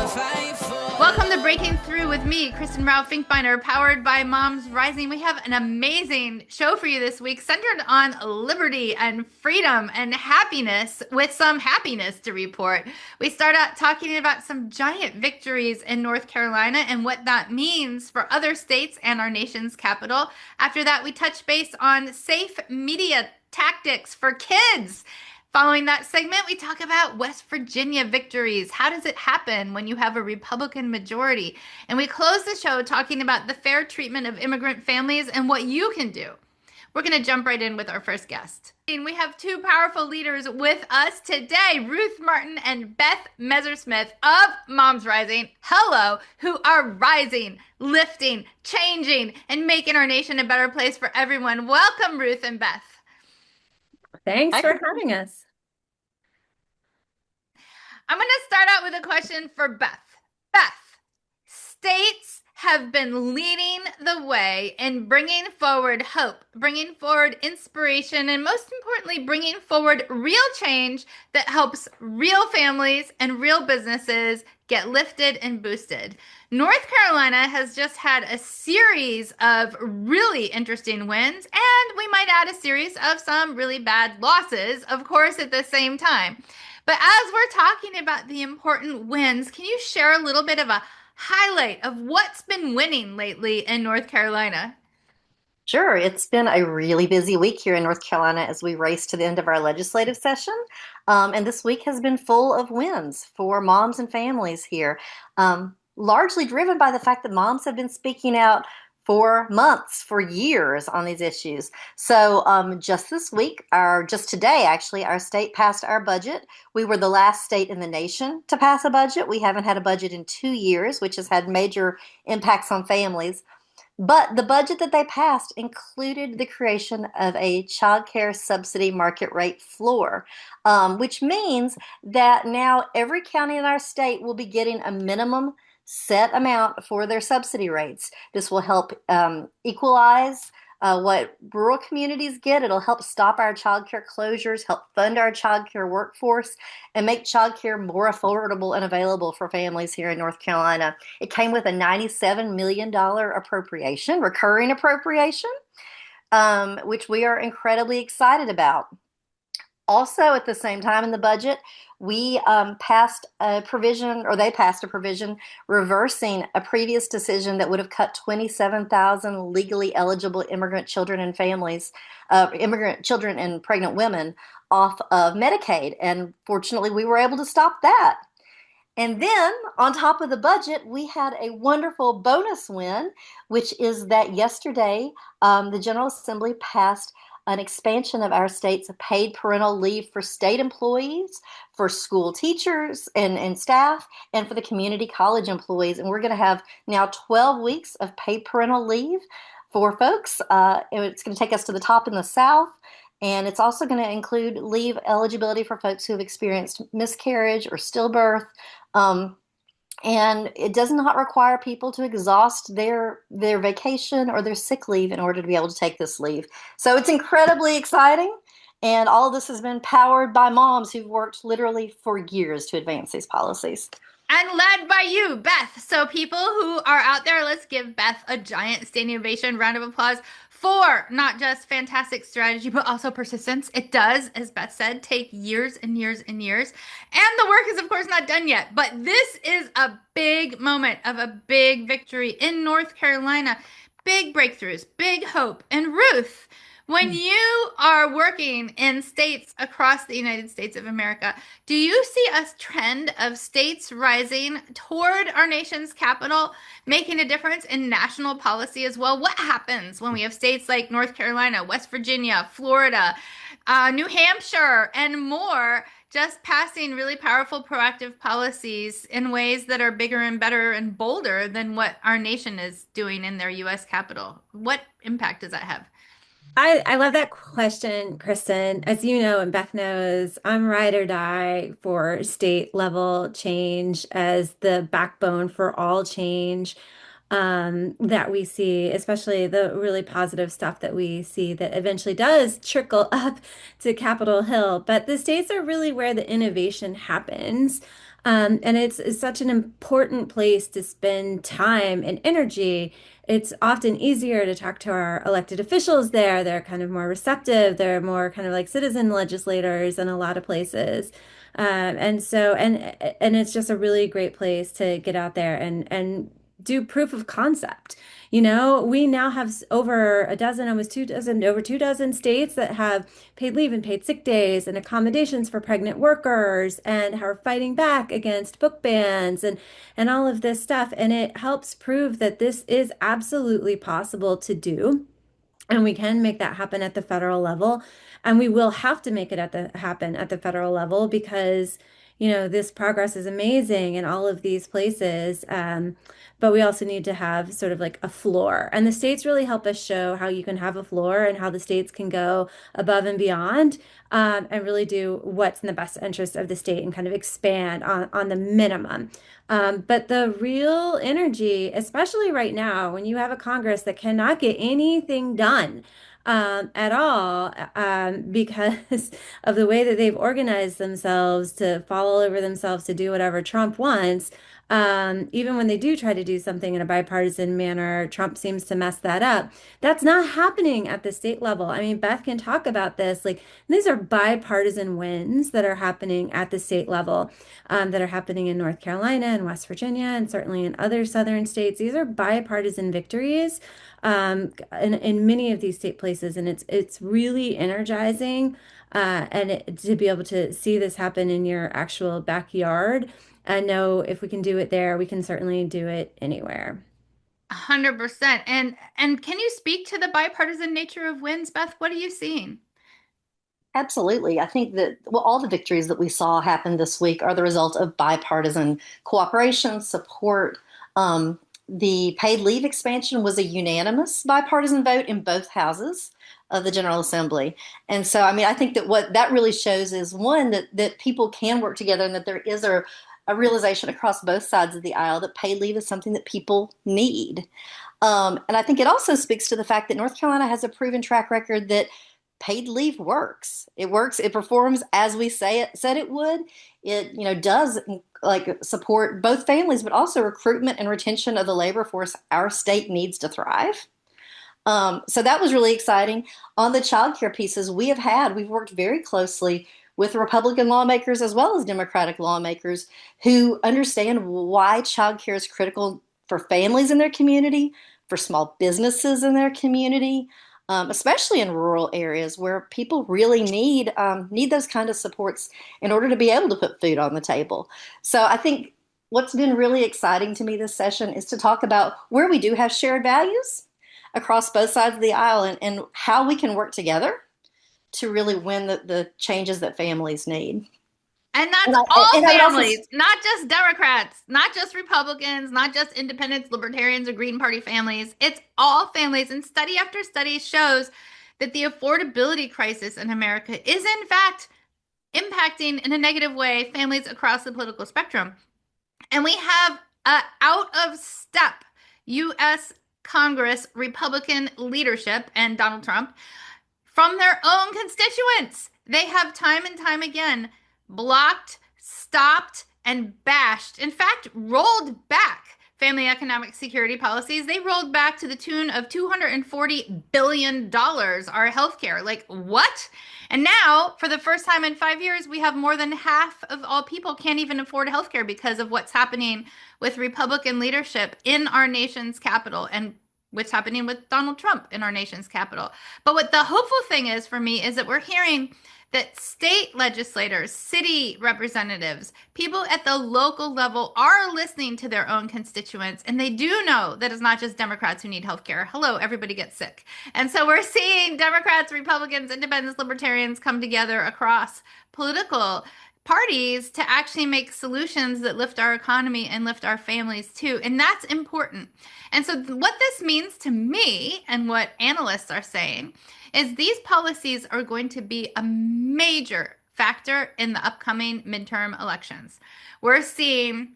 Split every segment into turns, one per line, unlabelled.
Welcome to Breaking Through with me, Kristen Rao Finkbeiner, powered by Moms Rising. We have an amazing show for you this week centered on liberty and freedom and happiness, with some happiness to report. We start out talking about some giant victories in North Carolina and what that means for other states and our nation's capital. After that, we touch base on safe media tactics for kids. Following that segment, we talk about West Virginia victories. How does it happen when you have a Republican majority? And we close the show talking about the fair treatment of immigrant families and what you can do. We're going to jump right in with our first guest. We have two powerful leaders with us today, Ruth Martin and Beth Messersmith of Moms Rising. Hello, who are rising, lifting, changing, and making our nation a better place for everyone. Welcome, Ruth and Beth.
Thanks for having us.
I'm going to start out with a question for Beth. Beth, states have been leading the way in bringing forward hope, bringing forward inspiration, and most importantly, bringing forward real change that helps real families and real businesses get lifted and boosted. North Carolina has just had a series of really interesting wins, and we might add a series of some really bad losses, of course, at the same time. But as we're talking about the important wins, can you share a little bit of a highlight of what's been winning lately in North Carolina?
Sure. It's been a really busy week here in North Carolina as we race to the end of our legislative session. And this week has been full of wins for moms and families here, largely driven by the fact that moms have been speaking out for months, for years on these issues. So just this week, just today, actually, our state passed our budget. We were the last state in the nation to pass a budget. We haven't had a budget in 2 years, which has had major impacts on families. But the budget that they passed included the creation of a childcare subsidy market rate floor, which means that now every county in our state will be getting a minimum set amount for their subsidy rates. This will help equalize what rural communities get. It'll help stop our childcare closures, help fund our childcare workforce, and make childcare more affordable and available for families here in North Carolina. It came with a $97 million appropriation, recurring appropriation, which we are incredibly excited about. Also, at the same time in the budget, we passed a provision, or they passed a provision reversing a previous decision that would have cut 27,000 legally eligible immigrant children and families, immigrant children and pregnant women off of Medicaid. And fortunately, we were able to stop that. And then on top of the budget, we had a wonderful bonus win, which is that yesterday the General Assembly passed an expansion of our state's paid parental leave for state employees, for school teachers and staff, and for the community college employees. And we're going to have now 12 weeks of paid parental leave for folks. It's going to take us to the top in the South. And it's also going to include leave eligibility for folks who have experienced miscarriage or stillbirth. And it does not require people to exhaust their vacation or their sick leave in order to be able to take this leave. So it's incredibly exciting. And all of this has been powered by moms who've worked literally for years to advance these policies.
And led by you, Beth. So people who are out there, let's give Beth a giant standing ovation, round of applause for not just fantastic strategy, but also persistence. It does, as Beth said, take years and years and years. And the work is, of course, not done yet. But this is a big moment of a big victory in North Carolina. Big breakthroughs, big hope. And Ruth, when you are working in states across the United States of America, do you see a trend of states rising toward our nation's capital, making a difference in national policy as well? What happens when we have states like North Carolina, West Virginia, Florida, New Hampshire, and more just passing really powerful, proactive policies in ways that are bigger and better and bolder than what our nation is doing in their U.S. capital? What impact does that have?
I love that question, Kristen. As you know, and Beth knows, I'm ride or die for state level change as the backbone for all change that we see, especially the really positive stuff that we see that eventually does trickle up to Capitol Hill. But the states are really where the innovation happens. And it's such an important place to spend time and energy. It's often easier to talk to our elected officials there. They're kind of more receptive. They're more kind of like citizen legislators in a lot of places. And it's just a really great place to get out there and do proof of concept. You know, we now have over a dozen, almost 2 dozen, over 2 dozen states that have paid leave and paid sick days and accommodations for pregnant workers and are fighting back against book bans and all of this stuff. And it helps prove that this is absolutely possible to do. And we can make that happen at the federal level. And we will have to make it happen at the federal level because, you know, this progress is amazing in all of these places. But we also need to have sort of like a floor. And the states really help us show how you can have a floor and how the states can go above and beyond, and really do what's in the best interest of the state and kind of expand on the minimum. But the real energy, especially right now, when you have a Congress that cannot get anything done at all, because of the way that they've organized themselves to fall all over themselves to do whatever Trump wants. Even when they do try to do something in a bipartisan manner, Trump seems to mess that up. That's not happening at the state level. I mean, Beth can talk about this. Like, these are bipartisan wins that are happening at the state level, that are happening in North Carolina and West Virginia, and certainly in other southern states. These are bipartisan victories, in many of these state places, and it's really energizing. To be able to see this happen in your actual backyard and know if we can do it there, we can certainly do it anywhere.
100%. And can you speak to the bipartisan nature of wins, Beth? What are you seeing?
Absolutely. I think that well, all the victories that we saw happen this week are the result of bipartisan cooperation, support. The paid leave expansion was a unanimous bipartisan vote in both houses of the General Assembly. And so, I mean, I think that what that really shows is one, that people can work together and that there is a realization across both sides of the aisle that paid leave is something that people need. And I think it also speaks to the fact that North Carolina has a proven track record that paid leave works. It works. It performs as we said it would. It, you know, does like support both families, but also recruitment and retention of the labor force our state needs to thrive. So that was really exciting. On the childcare pieces, we've worked very closely with Republican lawmakers as well as Democratic lawmakers who understand why childcare is critical for families in their community, for small businesses in their community, especially in rural areas where people really need those kind of supports in order to be able to put food on the table. So I think what's been really exciting to me this session is to talk about where we do have shared values across both sides of the aisle and how we can work together to really win the changes that families need.
And
And
that's
I,
all
and I would also
families, not just Democrats, not just Republicans, not just independents, libertarians, or Green Party families. It's all families. And study after study shows that the affordability crisis in America is, in fact, impacting in a negative way families across the political spectrum. And we have a out of step U.S. Congress Republican leadership and Donald Trump from their own constituents. They have time and time again blocked, stopped, and bashed, in fact, rolled back family economic security policies. They rolled back to the tune of $240 billion our healthcare. Like, what? And now, for the first time in 5 years, we have more than half of all people can't even afford healthcare because of what's happening with Republican leadership in our nation's capital and what's happening with Donald Trump in our nation's capital. But what the hopeful thing is for me is that we're hearing that state legislators, city representatives, people at the local level are listening to their own constituents. And they do know that it's not just Democrats who need health care. Hello, everybody gets sick. And so we're seeing Democrats, Republicans, independents, libertarians come together across political parties to actually make solutions that lift our economy and lift our families too. And that's important. And so what this means to me and what analysts are saying is these policies are going to be a major factor in the upcoming midterm elections. We're seeing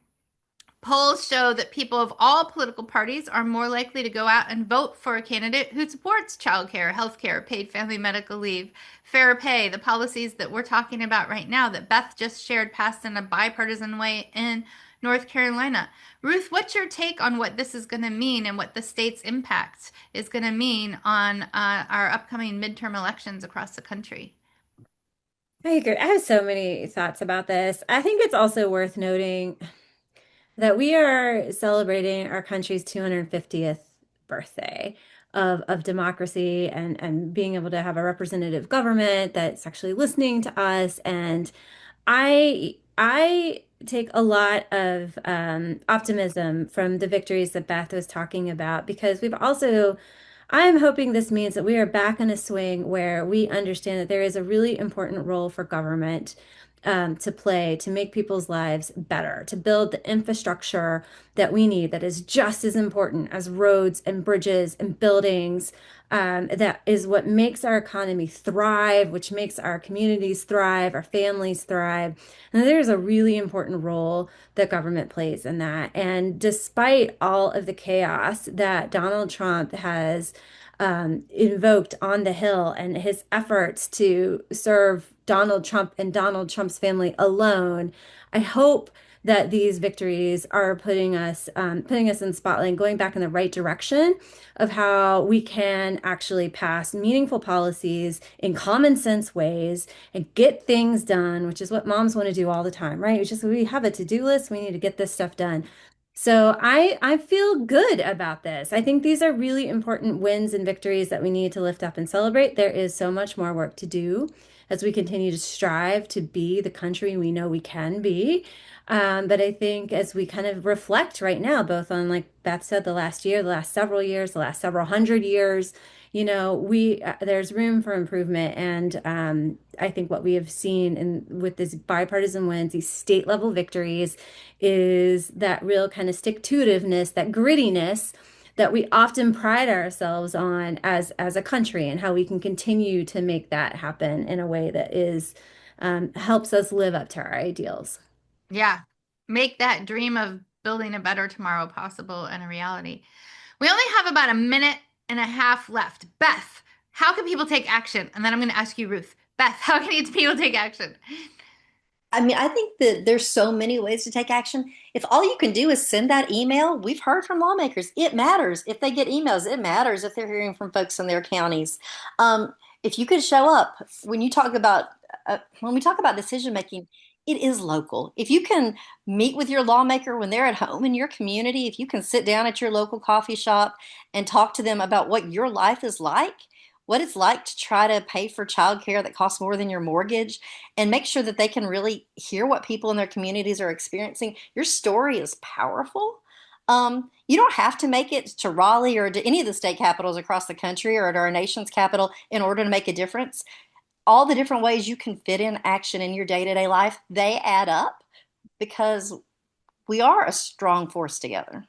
Polls show that people of all political parties are more likely to go out and vote for a candidate who supports childcare, healthcare, paid family medical leave, fair pay, the policies that we're talking about right now that Beth just shared passed in a bipartisan way in North Carolina. Ruth, what's your take on what this is going to mean and what the state's impact is going to mean on our upcoming midterm elections across the country?
I agree. I have so many thoughts about this. I think it's also worth noting that we are celebrating our country's 250th birthday of democracy and being able to have a representative government that's actually listening to us. And I take a lot of optimism from the victories that Beth was talking about because we've also I'm hoping this means that we are back in a swing where we understand that there is a really important role for government to play to make people's lives better, to build the infrastructure that we need that is just as important as roads and bridges and buildings. That is what makes our economy thrive, which makes our communities thrive, our families thrive. And there's a really important role that government plays in that. And despite all of the chaos that Donald Trump has invoked on the Hill and his efforts to serve Donald Trump and Donald Trump's family alone, I hope that these victories are putting us in the spotlight and going back in the right direction of how we can actually pass meaningful policies in common sense ways and get things done, which is what moms want to do all the time, right? It's just we have a to-do list, we need to get this stuff done. So I feel good about this. I think these are really important wins and victories that we need to lift up and celebrate. There is so much more work to do as we continue to strive to be the country we know we can be. But I think as we kind of reflect right now, both on, like Beth said, the last year, the last several years, the last several hundred years, we there's room for improvement. And I think what we have seen with this bipartisan wins, these state level victories, is that real kind of stick-to-itiveness, that grittiness that we often pride ourselves on as a country, and how we can continue to make that happen in a way that is helps us live up to our ideals.
Yeah, make that dream of building a better tomorrow possible and a reality. We only have about a minute and a half left. Beth, how can people take action? And then I'm going to ask you, Ruth. Beth, how can people take action?
I mean, I think that there's so many ways to take action. If all you can do is send that email, we've heard from lawmakers. It matters if they get emails. It matters if they're hearing from folks in their counties. If you could show up when we talk about decision making, it is local. If you can meet with your lawmaker when they're at home in your community, if you can sit down at your local coffee shop and talk to them about what your life is like, what it's like to try to pay for childcare that costs more than your mortgage, and make sure that they can really hear what people in their communities are experiencing. Your story is powerful. You don't have to make it to Raleigh or to any of the state capitals across the country or to our nation's capital in order to make a difference. All the different ways you can fit in action in your day-to-day life, they add up because we are a strong force together.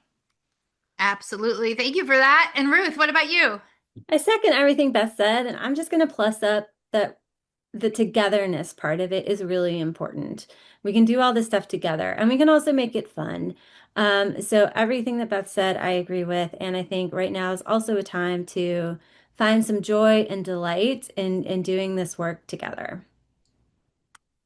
Absolutely. Thank you for that. And Ruth, what about you?
I second everything Beth said, and I'm just going to plus up that the togetherness part of it is really important. We can do all this stuff together, and we can also make it fun. So everything that Beth said, I agree with, and I think right now is also a time to find some joy and delight in doing this work together.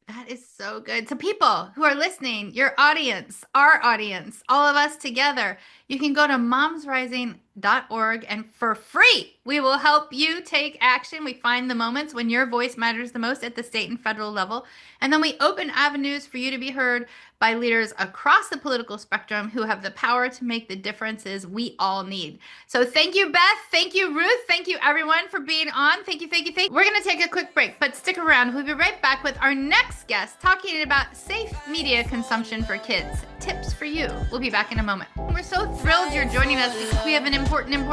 That is so good. So, people who are listening, your audience, our audience, all of us together, you can go to momsrising.org and for free, we will help you take action. We find the moments when your voice matters the most at the state and federal level. And then we open avenues for you to be heard by leaders across the political spectrum who have the power to make the differences we all need. So thank you, Beth. Thank you, Ruth. Thank you, everyone, for being on. Thank you, thank you, thank you. We're going to take a quick break, but stick around. We'll be right back with our next guest talking about safe media consumption for kids. Tips for you. We'll be back in a moment. We're so thrilled you're joining us because we have an important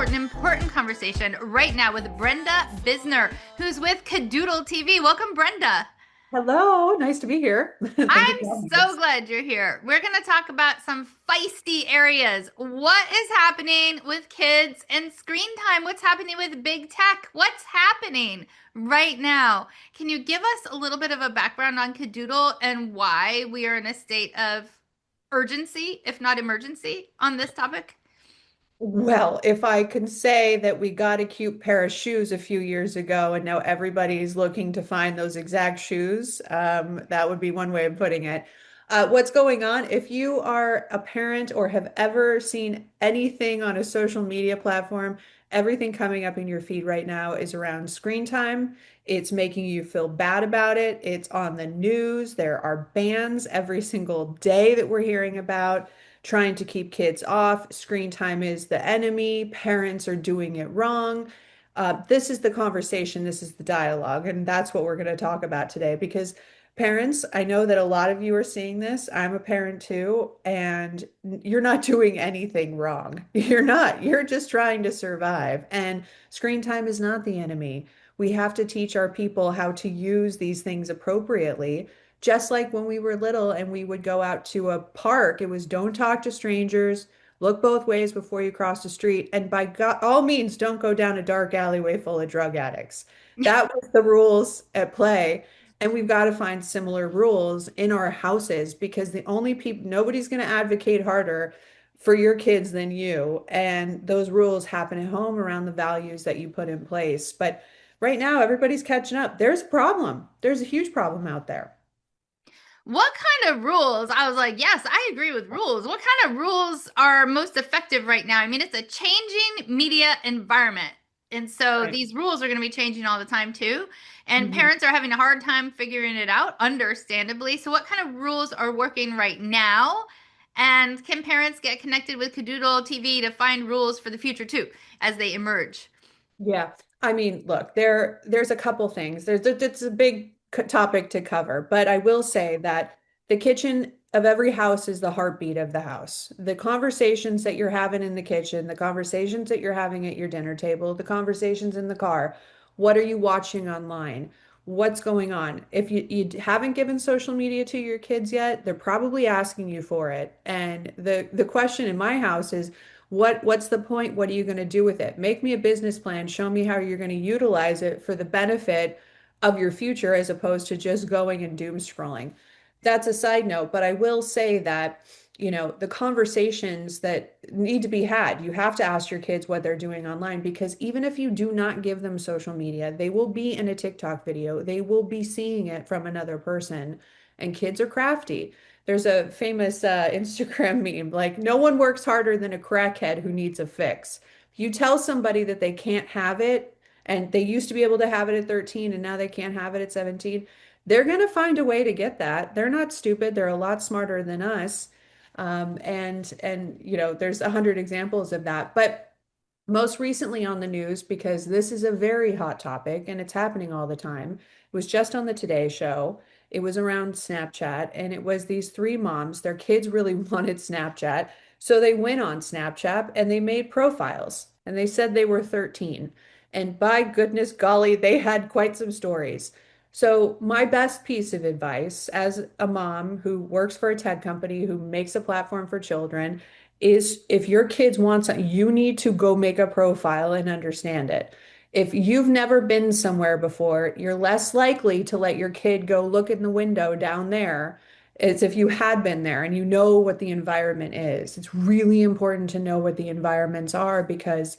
conversation right now with Brenda Bisner, who's with Cadoodle TV. Welcome, Brenda.
Hello, nice to be here.
I'm so glad you're here. We're going to talk about some feisty areas. What is happening with kids and screen time? What's happening with big tech? What's happening right now? Can you give us a little bit of a background on Cadoodle and why we are in a state of urgency, if not emergency, on this topic?
Well, if I can say that we got a cute pair of shoes a few years ago and now everybody's looking to find those exact shoes, that would be one way of putting it. What's going on? If you are a parent or have ever seen anything on a social media platform, everything coming up in your feed right now is around screen time. It's making you feel bad about it. It's on the news. There are bans every single day that we're hearing about trying to keep kids off. Screen time is the enemy. Parents are doing it wrong. This is the conversation, this is the dialogue, and that's what we're going to talk about today. Because parents, I know that a lot of you are seeing this. I'm a parent too, and you're not doing anything wrong. You're not. You're just trying to survive. And screen time is not the enemy. We have to teach our people how to use these things appropriately. Just like when we were little and we would go out to a park, it was don't talk to strangers, look both ways before you cross the street, and by God, all means, don't go down a dark alleyway full of drug addicts. That was the rules at play. And we've got to find similar rules in our houses because the only people, nobody's going to advocate harder for your kids than you. And those rules happen at home around the values that you put in place. But right now, everybody's catching up. There's a problem. There's a huge problem out there.
What kind of rules? I was like, yes, I agree with rules. What kind of rules are most effective right now? I mean, it's a changing media environment. And so
Right.
these rules are going to be changing all the time too. And
Mhm.
parents are having a hard time figuring it out, understandably. So, what kind of rules are working right now? And can parents get connected with Cadoodle TV to find rules for the future too as they emerge?
Yeah. I mean, look, there's a couple things. It's a big topic to cover, but I will say that the kitchen of every house is the heartbeat of the house. The conversations that you're having in the kitchen, the conversations that you're having at your dinner table, the conversations in the car, what are you watching online? What's going on? If you haven't given social media to your kids yet, they're probably asking you for it. And the question in my house is what's the point? What are you going to do with it? Make me a business plan. Show me how you're going to utilize it for the benefit of your future as opposed to just going and doom scrolling. That's a side note, but I will say that, the conversations that need to be had, you have to ask your kids what they're doing online because even if you do not give them social media, they will be in a TikTok video. They will be seeing it from another person, and kids are crafty. There's a famous Instagram meme, like, no one works harder than a crackhead who needs a fix. If you tell somebody that they can't have it, and they used to be able to have it at 13 and now they can't have it at 17, they're going to find a way to get that. They're not stupid. They're a lot smarter than us. And there's 100 examples of that. But most recently on the news, because this is a very hot topic and it's happening all the time. It was just on the Today Show. It was around Snapchat, and it was these three moms. Their kids really wanted Snapchat. So they went on Snapchat and they made profiles and they said they were 13. And by goodness golly, they had quite some stories. So, my best piece of advice as a mom who works for a tech company who makes a platform for children is if your kids want something, you need to go make a profile and understand it. If you've never been somewhere before, you're less likely to let your kid go look in the window down there as if you had been there and you know what the environment is. It's really important to know what the environments are because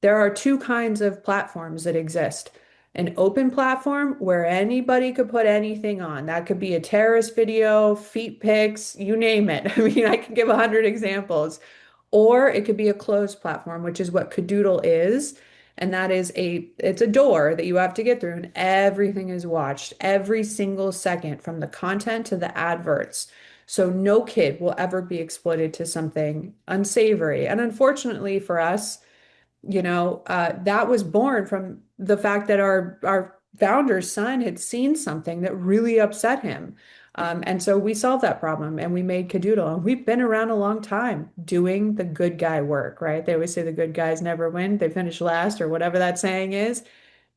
there are two kinds of platforms that exist. An open platform where anybody could put anything on. That could be a terrorist video, feet pics, you name it. I mean, I can give 100 examples. Or it could be a closed platform, which is what Cadoodle is. And that is it's a door that you have to get through, and everything is watched every single second from the content to the adverts. So no kid will ever be exploited to something unsavory. And unfortunately for us, that was born from the fact that our founder's son had seen something that really upset him. And so we solved that problem and we made Cadoodle. And we've been around a long time doing the good guy work, right? They always say the good guys never win, they finish last, or whatever that saying is.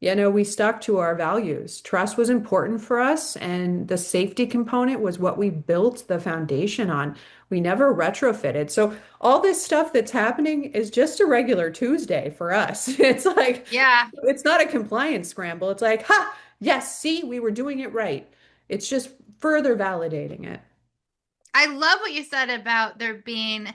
We stuck to our values. Trust was important for us, and the safety component was what we built the foundation on. We never retrofitted. So all this stuff that's happening is just a regular Tuesday for us. It's like,
Yeah.
it's not a compliance scramble. It's like, ha, yes, see, we were doing it right. It's just further validating it.
I love what you said about there being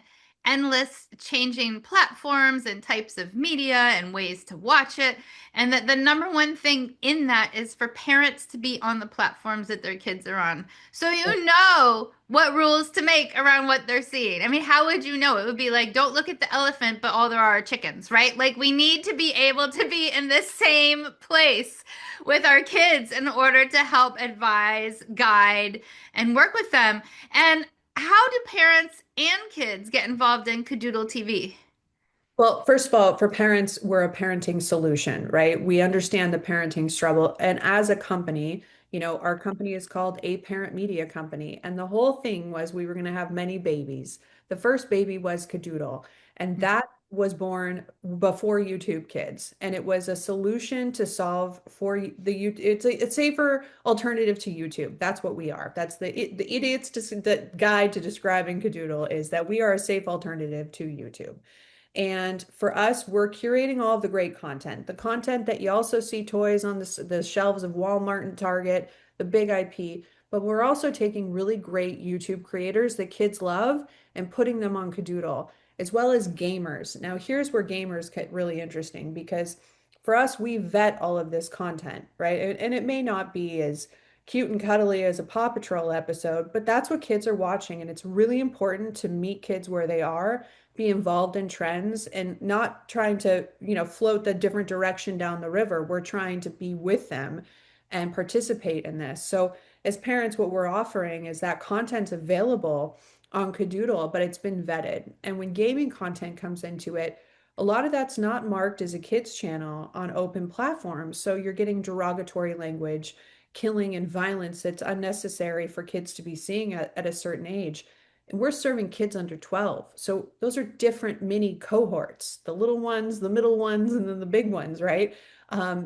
endless changing platforms and types of media and ways to watch it. And that the number one thing in that is for parents to be on the platforms that their kids are on. So you know what rules to make around what they're seeing. I mean, how would you know? It would be like, don't look at the elephant, but all there are chickens, right? Like, we need to be able to be in the same place with our kids in order to help advise, guide, and work with them. And how do parents and kids get involved in Cadoodle TV?
Well, first of all, for parents, we're a parenting solution, right? We understand the parenting struggle. And as a company, our company is called A Parent Media Company. And the whole thing was we were going to have many babies. The first baby was Cadoodle, and that was born before YouTube Kids. And it was a solution to solve for it's a safer alternative to YouTube. That's what we are. That's the idiot's the guide to describing Cadoodle is that we are a safe alternative to YouTube. And for us, we're curating all of the great content, the content that you also see toys on the shelves of Walmart and Target, the big IP. But we're also taking really great YouTube creators that kids love and putting them on Cadoodle, as well as gamers. Now, here's where gamers get really interesting because for us, we vet all of this content, right? And it may not be as cute and cuddly as a Paw Patrol episode, but that's what kids are watching. And it's really important to meet kids where they are, be involved in trends and not trying to, float the different direction down the river. We're trying to be with them and participate in this. So as parents, what we're offering is that content's available on Cadoodle, but it's been vetted. And when gaming content comes into it, a lot of that's not marked as a kids channel on open platforms. So you're getting derogatory language, killing and violence that's unnecessary for kids to be seeing at a certain age. And we're serving kids under 12. So those are different mini cohorts, the little ones, the middle ones, and then the big ones, right?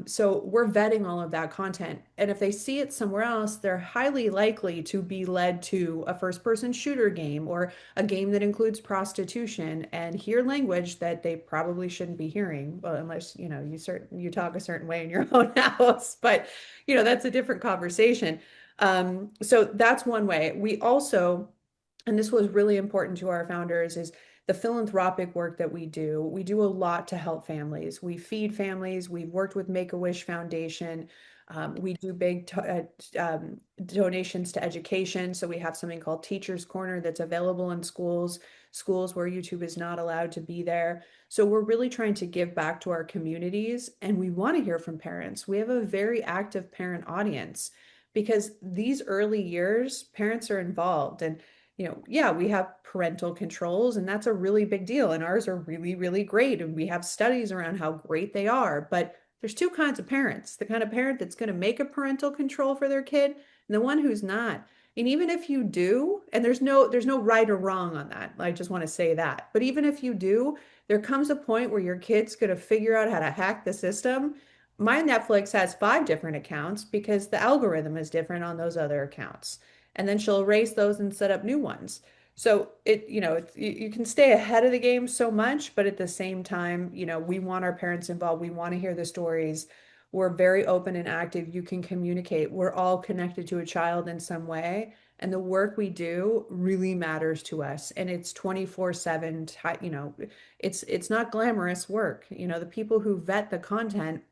So we're vetting all of that content. And if they see it somewhere else, they're highly likely to be led to a first-person shooter game or a game that includes prostitution and hear language that they probably shouldn't be hearing, well, unless, you talk a certain way in your own house. But, that's a different conversation. So that's one way. We also, and this was really important to our founders, is the philanthropic work that we do. We do a lot to help families. We feed families. We've worked with Make-A-Wish Foundation. We do big donations to education. So we have something called Teachers Corner that's available in schools where YouTube is not allowed to be there. So we're really trying to give back to our communities, and we want to hear from parents. We have a very active parent audience because these early years, parents are involved. And yeah, we have parental controls, and that's a really big deal. And ours are really, really great. And we have studies around how great they are. But there's two kinds of parents: the kind of parent that's going to make a parental control for their kid, and the one who's not. And even if you do, and there's no right or wrong on that. I just want to say that. But even if you do, there comes a point where your kid's going to figure out how to hack the system. My Netflix has 5 different accounts because the algorithm is different on those other accounts, and then she'll erase those and set up new ones. So you can stay ahead of the game so much, but at the same time, we want our parents involved. We want to hear the stories. We're very open and active. You can communicate. We're all connected to a child in some way. And the work we do really matters to us. And it's 24/7, it's not glamorous work. The people who vet the content,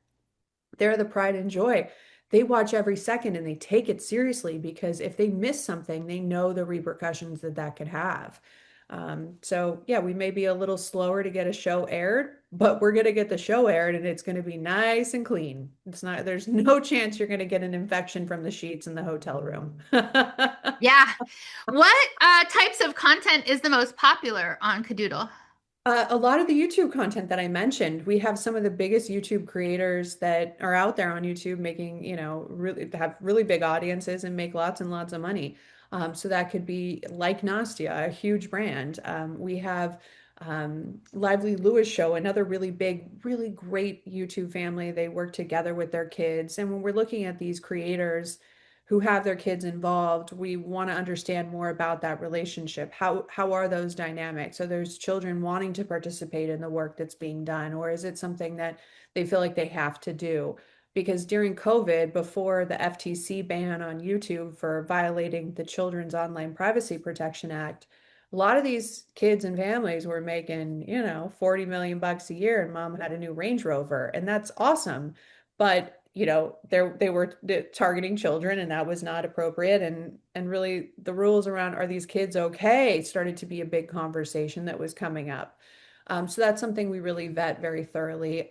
they're the pride and joy. They watch every second and they take it seriously because if they miss something, they know the repercussions that that could have. So yeah, we may be a little slower to get a show aired, but we're going to get the show aired and it's going to be nice and clean. There's no chance you're going to get an infection from the sheets in the hotel room.
Yeah. What types of content is the most popular on Cadoodle?
A lot of the YouTube content that I mentioned, we have some of the biggest YouTube creators that are out there on YouTube making, really have really big audiences and make lots and lots of money. So that could be like Nastia, a huge brand. We have Lively Lewis Show, another really big, really great YouTube family. They work together with their kids. And when we're looking at these creators who have their kids involved, we want to understand more about that relationship. How are those dynamics? Are those children wanting to participate in the work that's being done, or is it something that they feel like they have to do? because during COVID, before the FTC ban on YouTube for violating the Children's Online Privacy Protection Act, a lot of these kids and families were making, 40 million bucks a year, and mom had a new Range Rover, and that's awesome. But, they were targeting children, and that was not appropriate. And really the rules around, are these kids okay, started to be a big conversation that was coming up. So that's something we really vet very thoroughly.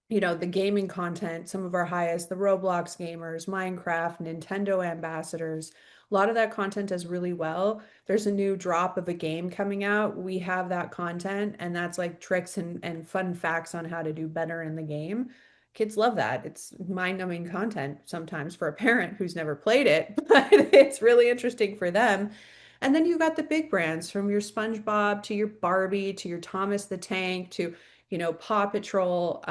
The gaming content, some of our highest, the Roblox gamers, Minecraft, Nintendo ambassadors, a lot of that content does really well. There's a new drop of a game coming out. We have that content, and that's like tricks and fun facts on how to do better in the game. Kids love that. It's mind-numbing content sometimes for a parent who's never played it, but it's really interesting for them. And then you've got the big brands, from your SpongeBob to your Barbie to your Thomas the Tank to Paw Patrol,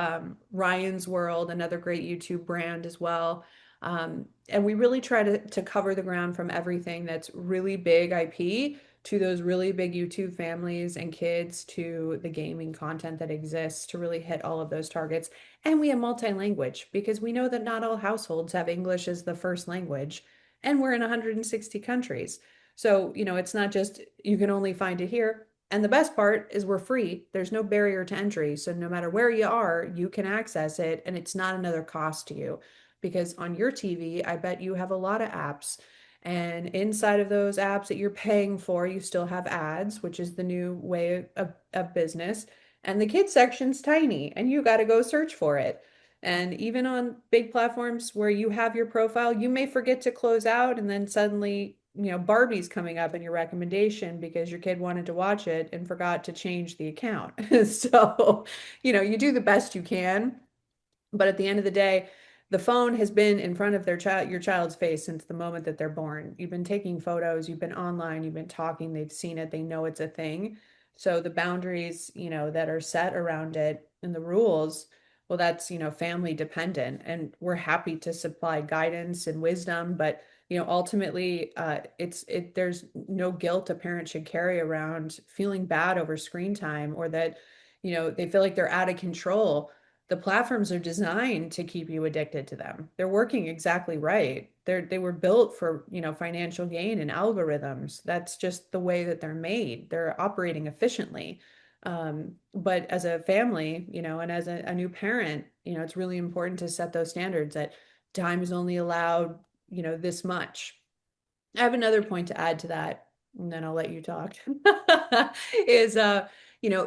Ryan's World, another great YouTube brand as well. And we really try to cover the ground from everything that's really big IP to those really big YouTube families and kids to the gaming content that exists, to really hit all of those targets. And we have multi-language, because we know that not all households have English as the first language, and we're in 160 countries. So, it's not just you can only find it here. And the best part is we're free. There's no barrier to entry. So no matter where you are, you can access it, and it's not another cost to you. Because on your TV, I bet you have a lot of apps. And inside of those apps that you're paying for, you still have ads, which is the new way of business. And the kids section's tiny, and you got to go search for it. And even on big platforms where you have your profile, you may forget to close out, and then suddenly Barbie's coming up in your recommendation because your kid wanted to watch it and forgot to change the account. So, you do the best you can, but at the end of the day, the phone has been in front of your child's face since the moment that they're born. You've been taking photos, you've been online, you've been talking, they've seen it, they know it's a thing. So the boundaries, that are set around it and the rules, well, that's, family dependent, and we're happy to supply guidance and wisdom, but ultimately, there's no guilt a parent should carry around feeling bad over screen time, or that, they feel like they're out of control. The platforms are designed to keep you addicted to them. They're working exactly right. They were built for, financial gain and algorithms. That's just the way that they're made. They're operating efficiently. But as a family, and as a new parent, it's really important to set those standards that time is only allowed, this much. I have another point to add to that, and then I'll let you talk, is,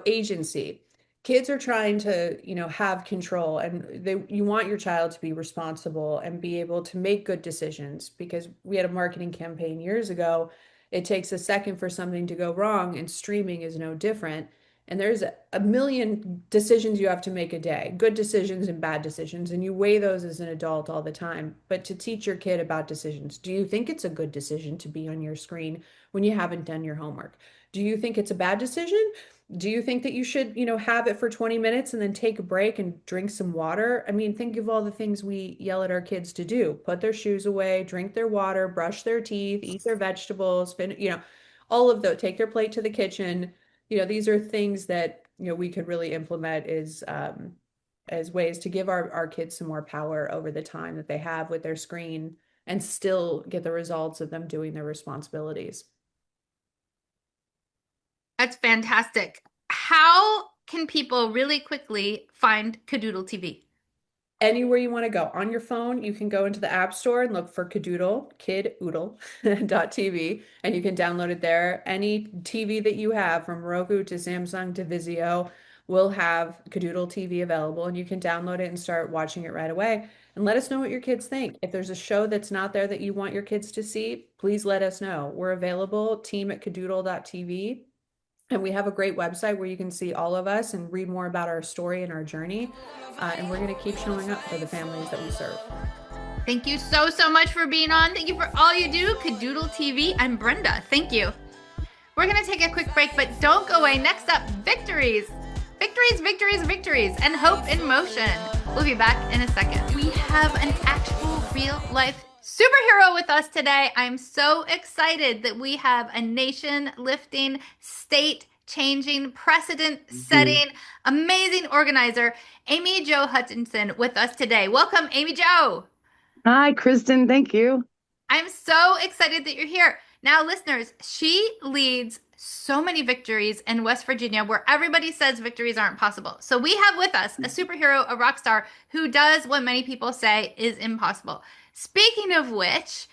agency. Kids are trying to, have control, and you want your child to be responsible and be able to make good decisions, because we had a marketing campaign years ago. It takes a second for something to go wrong, and streaming is no different. And there's a million decisions you have to make a day, good decisions and bad decisions, and you weigh those as an adult all the time. But to teach your kid about decisions, do you think it's a good decision to be on your screen when you haven't done your homework? Do you think it's a bad decision? Do you think that you should, have it for 20 minutes and then take a break and drink some water? I mean, think of all the things we yell at our kids to do: put their shoes away, drink their water, brush their teeth, eat their vegetables, all of those, take their plate to the kitchen. These are things that, we could really implement as ways to give our kids some more power over the time that they have with their screen, and still get the results of them doing their responsibilities.
That's fantastic. How can people really quickly find Kadoodle TV?
Anywhere you want to go. On your phone, you can go into the App Store and look for Kadoodle, kidoodle.tv, and you can download it there. Any TV that you have, from Roku to Samsung to Vizio, will have Kadoodle TV available, and you can download it and start watching it right away. And let us know what your kids think. If there's a show that's not there that you want your kids to see, please let us know. We're available, team@kadoodle.tv. And we have a great website where you can see all of us and read more about our story and our journey. And we're going to keep showing up for the families that we serve.
Thank you so, so much for being on. Thank you for all you do. Kadoodle TV. I'm Brenda. Thank you. We're going to take a quick break, but don't go away. Next up, victories. Victories, victories, victories, and hope in motion. We'll be back in a second. We have an actual real life superhero with us today. I'm so excited that we have a nation lifting, state changing, precedent
Mhm.
setting, amazing organizer, Amy Jo Hutchinson, with us today. Welcome, Amy Jo.
Hi, Kristen. Thank you.
I'm so excited that you're here. Now, listeners, she leads so many victories in West Virginia where everybody says victories aren't possible. So we have with us a superhero, a rock star who does what many people say is impossible. Speaking of which,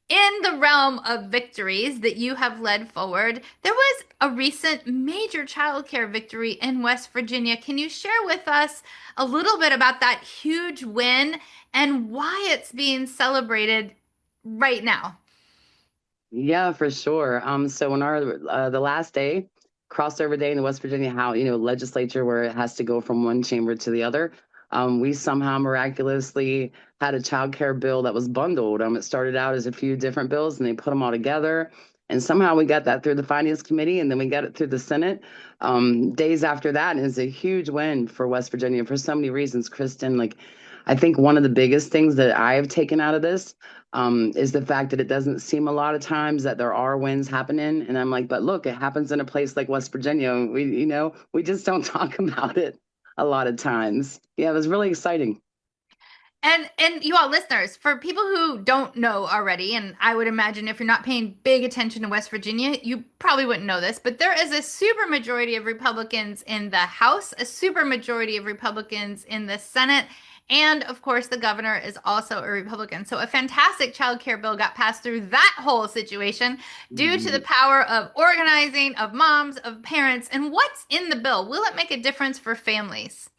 in the realm of victories that you have led forward, there was a recent major childcare victory in West Virginia. Can you share with us a little bit about that huge win and why it's being celebrated right now?
Yeah, for sure. So on our the last day, crossover day in the West Virginia House, legislature where it has to go from one chamber to the other, we somehow miraculously had a child care bill that was bundled. It started out as a few different bills, and they put them all together. And somehow we got that through the Finance Committee, and then we got it through the Senate. Days after that, and it's a huge win for West Virginia for so many reasons, Kristen. Like, I think one of the biggest things that I have taken out of this is the fact that it doesn't seem a lot of times that there are wins happening. And I'm like, but look, it happens in a place like West Virginia. We just don't talk about it a lot of times. Yeah, it was really exciting.
And you all listeners, for people who don't know already, and I would imagine if you're not paying big attention to West Virginia, you probably wouldn't know this, but there is a super majority of Republicans in the House, a super majority of Republicans in the Senate, and of course the governor is also a Republican. So a fantastic child care bill got passed through that whole situation due to the power of organizing, of moms, of parents. And what's in the bill? Will it make a difference for families?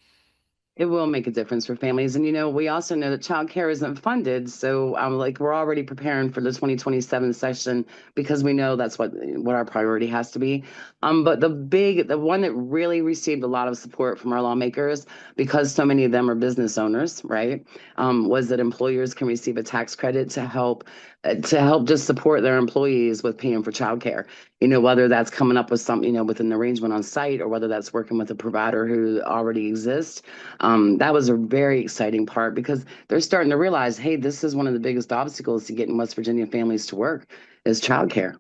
It will make a difference for families. And, we also know that childcare isn't funded. So like we're already preparing for the 2027 session because we know that's what our priority has to be. But the one that really received a lot of support from our lawmakers, because so many of them are business owners, right? Was that employers can receive a tax credit to help just support their employees with paying for childcare. Whether that's coming up with some, with an arrangement on site, or whether that's working with a provider who already exists. That was a very exciting part because they're starting to realize, hey, this is one of the biggest obstacles to getting West Virginia families to work is childcare.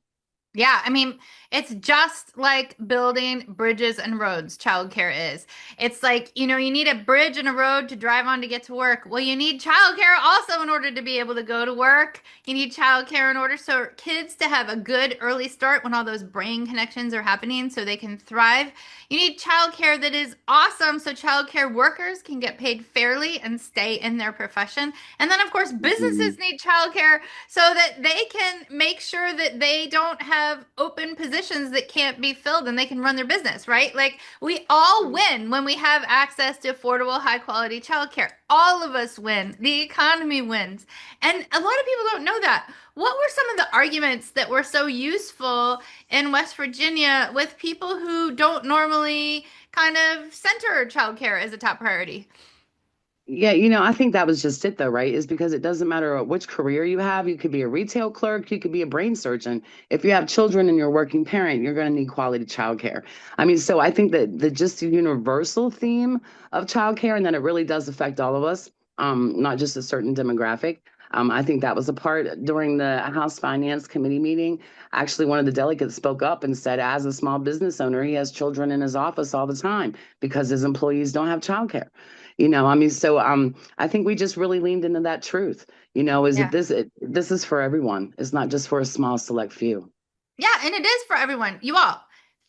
Yeah, I mean, it's just like building bridges and roads, childcare is. It's like, you need a bridge and a road to drive on to get to work. Well, you need childcare also in order to be able to go to work. You need childcare in order so kids to have a good early start when all those brain connections are happening so they can thrive. You need childcare that is awesome so childcare workers can get paid fairly and stay in their profession. And then, of course,
Mhm.
businesses need childcare so that they can make sure that they don't have open positions that can't be filled and they can run their business, right? Like we all win when we have access to affordable, high quality childcare. All of us win. The economy wins. And a lot of people don't know that. What were some of the arguments that were so useful in West Virginia with people who don't normally kind of center childcare as a top priority?
Yeah, I think that was just it though, right? Is because it doesn't matter which career you have. You could be a retail clerk, you could be a brain surgeon. If you have children and you're a working parent, you're going to need quality childcare. I mean, so I think that the just the universal theme of childcare and that it really does affect all of us, not just a certain demographic. I think that was a part during the House Finance Committee meeting. Actually, one of the delegates spoke up and said, as a small business owner, he has children in his office all the time because his employees don't have childcare. I mean, so I think we just really leaned into that truth, is that
Yeah.
this is for everyone. It's not just for a small select few.
Yeah, and it is for everyone. You all,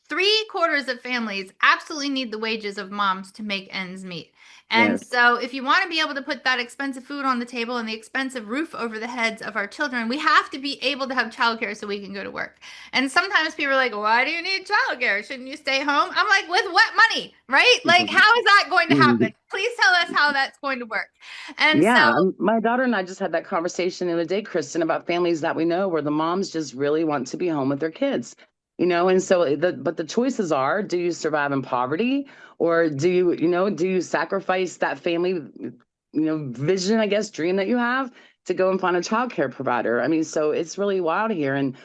three-quarters of families absolutely need the wages of moms to make ends meet. And
Yes.
so, if you want to be able to put that expensive food on the table and the expensive roof over the heads of our children, we have to be able to have childcare so we can go to work. And sometimes people are like, why do you need childcare? Shouldn't you stay home? I'm like, with what money, right? Like, how is that going to happen? Please tell us how that's going to work. And so,
Yeah, my daughter and I just had that conversation the other day, Kristen, about families that we know where the moms just really want to be home with their kids. And so the choices are, do you survive in poverty, or do you sacrifice that family, vision, I guess, dream that you have to go and find a childcare provider? I mean, so it's really wild here. And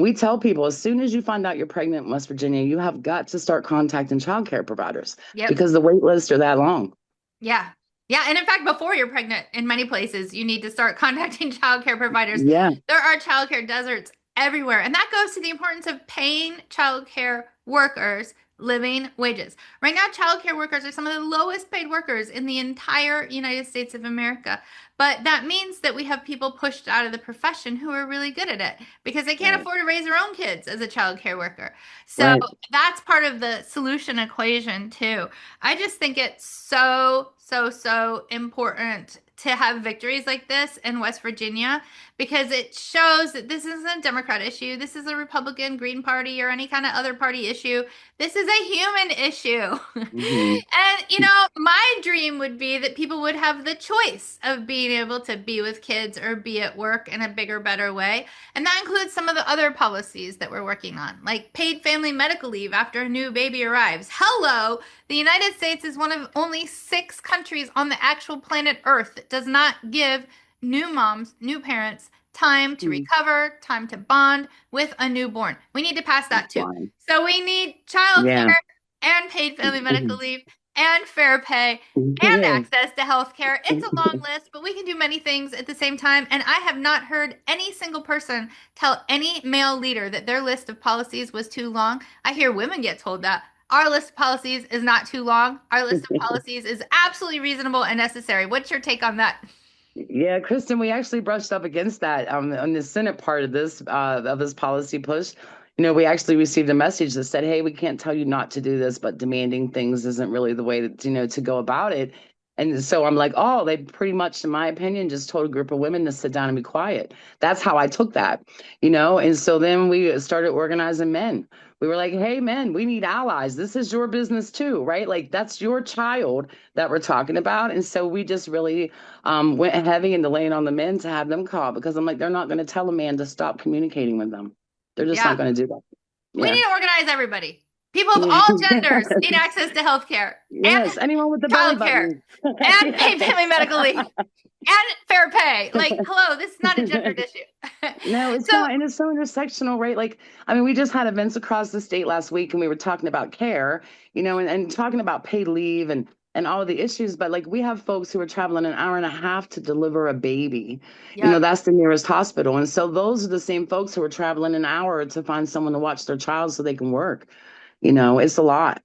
we tell people as soon as you find out you're pregnant in West Virginia, you have got to start contacting childcare providers
yep.
because the wait lists are that long.
Yeah. Yeah. And in fact, before you're pregnant, in many places, you need to start contacting childcare providers.
Yeah.
There are childcare deserts everywhere. And that goes to the importance of paying childcare workers living wages. Right now, childcare workers are some of the lowest paid workers in the entire United States of America. But that means that we have people pushed out of the profession who are really good at it because they can't
Right.
afford to raise their own kids as a childcare worker. So
Right.
that's part of the solution equation too. I just think it's so, so, so important to have victories like this in West Virginia because it shows that this isn't a Democrat issue. This is a Republican, Green Party, or any kind of other party issue. This is a human issue.
Hmm.
And, you know, my dream would be that people would have the choice of being able to be with kids or be at work in a bigger, better way. And that includes some of the other policies that we're working on, like paid family medical leave after a new baby arrives. Hello, the United States is one of only 6 countries on the actual planet Earth that does not give new moms, new parents, time to recover, time to bond with a newborn. We need to pass that too.
Fine.
So we need
Yeah.
childcare and paid family medical leave and fair pay and access to health care. It's a long list, but we can do many things at the same time. And I have not heard any single person tell any male leader that their list of policies was too long. I hear women get told that. Our list of policies is not too long. Our list of policies is absolutely reasonable and necessary. What's your take on that?
Yeah, Kristen, we actually brushed up against that on the Senate part of this policy push. You know, we actually received a message that said, "Hey, we can't tell you not to do this, but demanding things isn't really the way that, to go about it." And so I'm like, "Oh, they pretty much, in my opinion, just told a group of women to sit down and be quiet." That's how I took that, And so then we started organizing men. We were like, "Hey, men, we need allies. This is your business too, right? Like that's your child that we're talking about." And so we just really went heavy into laying on the men to have them call because I'm like, they're not going to tell a man to stop communicating with them. They're just
Yeah.
not going to do that.
We
Yeah.
need to organize everybody. People of all genders need access to health care and
Yes. Anyone with the belly
child care
button.
and paid family medical leave and fair pay. Like, hello, this is not a gendered issue.
No, it's
So,
not. And it's so intersectional, right? Like, I mean, we just had events across the state last week and we were talking about care, and talking about paid leave and all of the issues. But like, we have folks who are traveling an hour and a half to deliver a baby.
yeah,
That's the nearest hospital. And so those are the same folks who are traveling an hour to find someone to watch their child so they can work. It's a lot.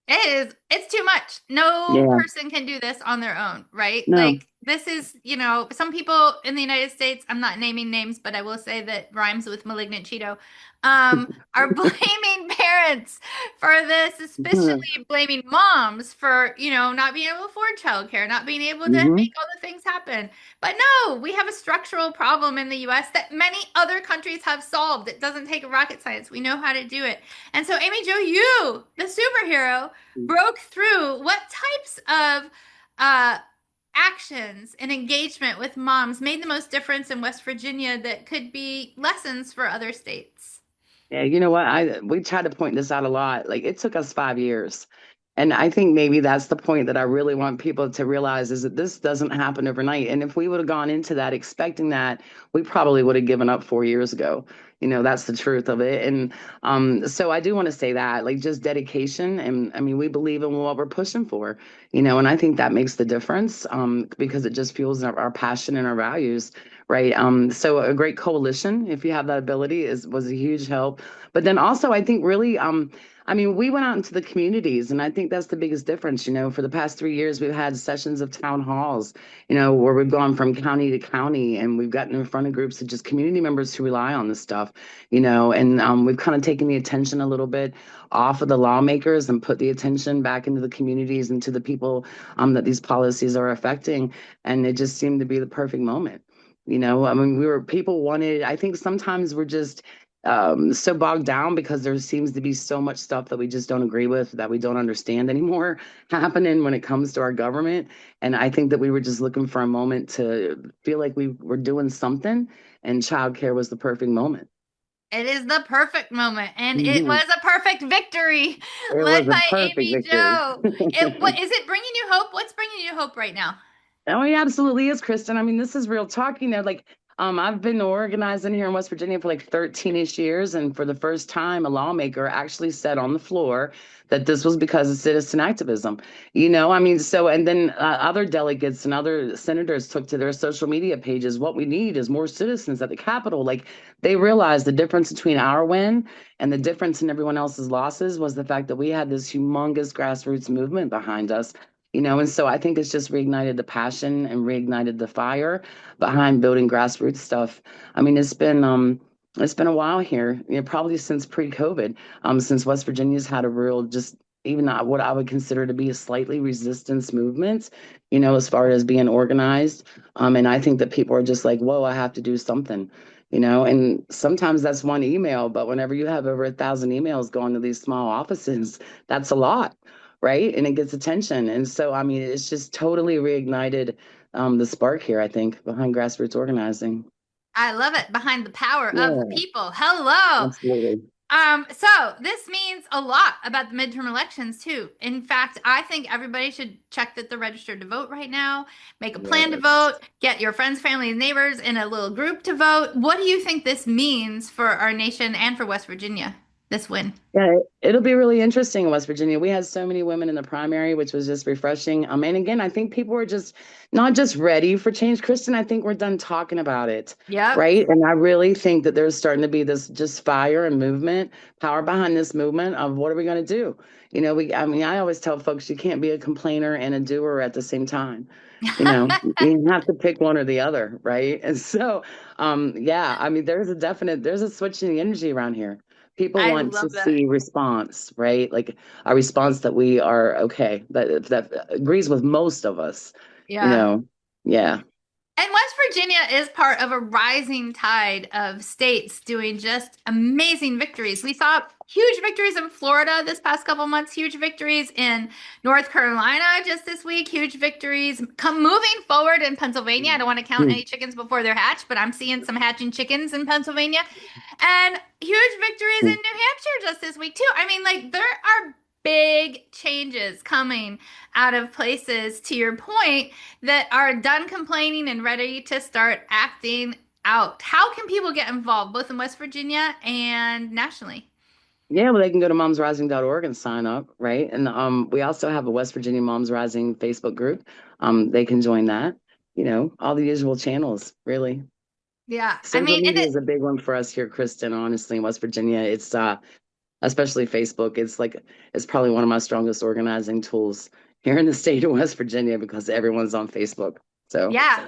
it's too much. No
Yeah.
person can do this on their own, right?
No.
Like, this is, some people in the United States, I'm not naming names, but I will say that rhymes with malignant Cheeto, are blaming parents for this, especially blaming moms for, not being able to afford childcare, not being able to
Hmm.
make all the things happen. But no, we have a structural problem in the US that many other countries have solved. It doesn't take rocket science. We know how to do it. And so, Amy Jo, you, the superhero, broke through what types of uh, actions and engagement with moms made the most difference in West Virginia that could be lessons for other states.
Yeah, you know what? We try to point this out a lot. Like it took us 5 years. And I think maybe that's the point that I really want people to realize is that this doesn't happen overnight. And if we would have gone into that expecting that, we probably would have given up 4 years ago. That's the truth of it. And so I do want to say that, like just dedication. And I mean, we believe in what we're pushing for, and I think that makes the difference because it just fuels our passion and our values. Right. So a great coalition, if you have that ability, was a huge help. But then also, I think really, I mean, we went out into the communities, and I think that's the biggest difference. For the past 3 years, we've had sessions of town halls, where we've gone from county to county, and we've gotten in front of groups of just community members who rely on this stuff, and we've kind of taken the attention a little bit off of the lawmakers and put the attention back into the communities and to the people that these policies are affecting. And it just seemed to be the perfect moment. I mean, people wanted, I think sometimes we're just so bogged down because there seems to be so much stuff that we just don't agree with, that we don't understand anymore happening when it comes to our government. And I think that we were just looking for a moment to feel like we were doing something, and childcare was the perfect moment.
It is the perfect moment, and it
Mhm.
was a perfect victory
It
led
was a
by
perfect
Amy
victory.
Jo. What is it bringing you hope? What's bringing you hope right now?
Oh, yeah, absolutely is, Kristen. I mean, this is real talk. Like I've been organizing here in West Virginia for like 13-ish years, and for the first time, a lawmaker actually said on the floor that this was because of citizen activism. I mean, so, and then other delegates and other senators took to their social media pages, what we need is more citizens at the Capitol. Like, they realized the difference between our win and the difference in everyone else's losses was the fact that we had this humongous grassroots movement behind us. And so I think it's just reignited the passion and reignited the fire behind building grassroots stuff. I mean, it's been a while here, probably since pre-COVID, since West Virginia's had a real just even what I would consider to be a slightly resistance movement, as far as being organized. And I think that people are just like, whoa, I have to do something. And sometimes that's one email, but whenever you have over 1,000 emails going to these small offices, that's a lot, right? And it gets attention. And so, I mean, it's just totally reignited the spark here, I think, behind grassroots organizing.
I love it. Behind the power of the
Yeah,
people. Hello.
absolutely.
So this means a lot about the midterm elections too. In fact, I think everybody should check that they're registered to vote right now, make a plan to
Yes.
vote, get your friends, family, and neighbors in a little group to vote. What do you think this means for our nation and for West Virginia, this win?
Yeah, it'll be really interesting in West Virginia. We had so many women in the primary, which was just refreshing. And again, I think people are just not just ready for change, Kristen. I think we're done talking about it,
Yep.
right? And I really think that there's starting to be this just fire and movement, power behind this movement of what are we going to do? I mean, I always tell folks you can't be a complainer and a doer at the same time. You have to pick one or the other, right? And so, yeah, I mean, there's a switch in the energy around here. People
I
want to
love that.
see response, right? Like a response that we are okay, that agrees with most of us, you
Yeah.
know. Yeah.
And West Virginia is part of a rising tide of states doing just amazing victories. We saw huge victories in Florida this past couple months, huge victories in North Carolina just this week, huge victories come moving forward in Pennsylvania. I don't want to count any chickens before they're hatched, but I'm seeing some hatching chickens in Pennsylvania and huge victories in New Hampshire just this week too. I mean, like there are big changes coming out of places, to your point, that are done complaining and ready to start acting out. How can people get involved, both in West Virginia and nationally?
Yeah, well, they can go to momsrising.org and sign up, right? And we also have a West Virginia Moms Rising Facebook group. They can join that, all the usual channels, really.
Yeah, I
Social
mean, and
media
it,
is a big one for us here, Kristen, honestly, in West Virginia. It's especially Facebook. It's probably one of my strongest organizing tools here in the state of West Virginia because everyone's on Facebook. So
yeah,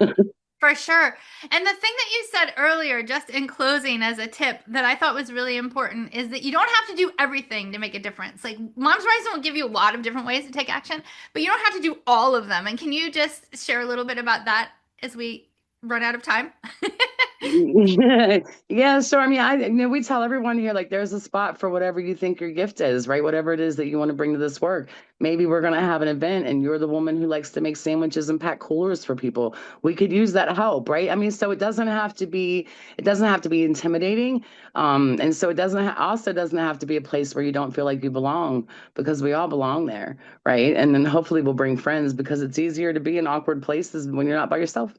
for sure. And the thing that you said earlier, just in closing as a tip that I thought was really important, is that you don't have to do everything to make a difference. Like Moms Rising will give you a lot of different ways to take action, but you don't have to do all of them. And can you just share a little bit about that as we run out of time?
yeah, so I mean, we tell everyone here like there's a spot for whatever you think your gift is, right? Whatever it is that you want to bring to this work. Maybe we're gonna have an event and you're the woman who likes to make sandwiches and pack coolers for people. We could use that help, right? I mean, so it doesn't have to be intimidating. And so it also doesn't have to be a place where you don't feel like you belong because we all belong there, right? And then hopefully we'll bring friends because it's easier to be in awkward places when you're not by yourself.